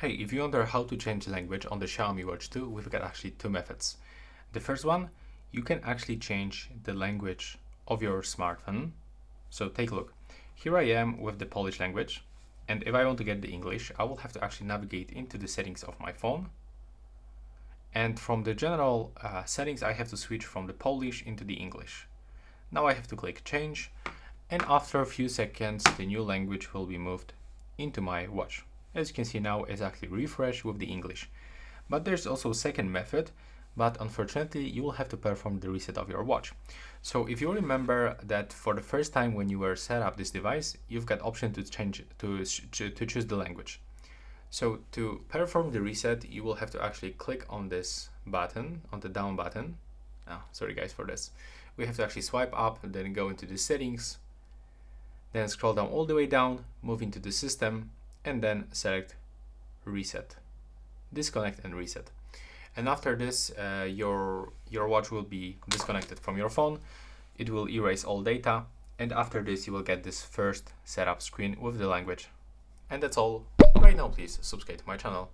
Hey, if you wonder how to change language on the Xiaomi Watch 2, we've got actually two methods. The first one, you can actually change the language of your smartphone. So take a look. Here I am with the Polish language, and if I want to get the English, I will have to actually navigate into the settings of my phone. And from the general settings, I have to switch from the Polish into the English. Now I have to click change, and after a few seconds, the new language will be moved into my watch. As you can see now, it's actually refreshed with the English. But there's also a second method, but unfortunately you will have to perform the reset of your watch. So if you remember that for the first time when you were set up this device, you've got option to change to choose the language. So to perform the reset, you will have to actually click on this button, on the down button. Oh, sorry guys for this. We have to actually swipe up, then go into the settings, then scroll down all the way down, move into the system, and then select reset, disconnect and reset. And after this, your watch will be disconnected from your phone. It will erase all data, and after this you will get this first setup screen with the language. And that's all. Right now please subscribe to my channel.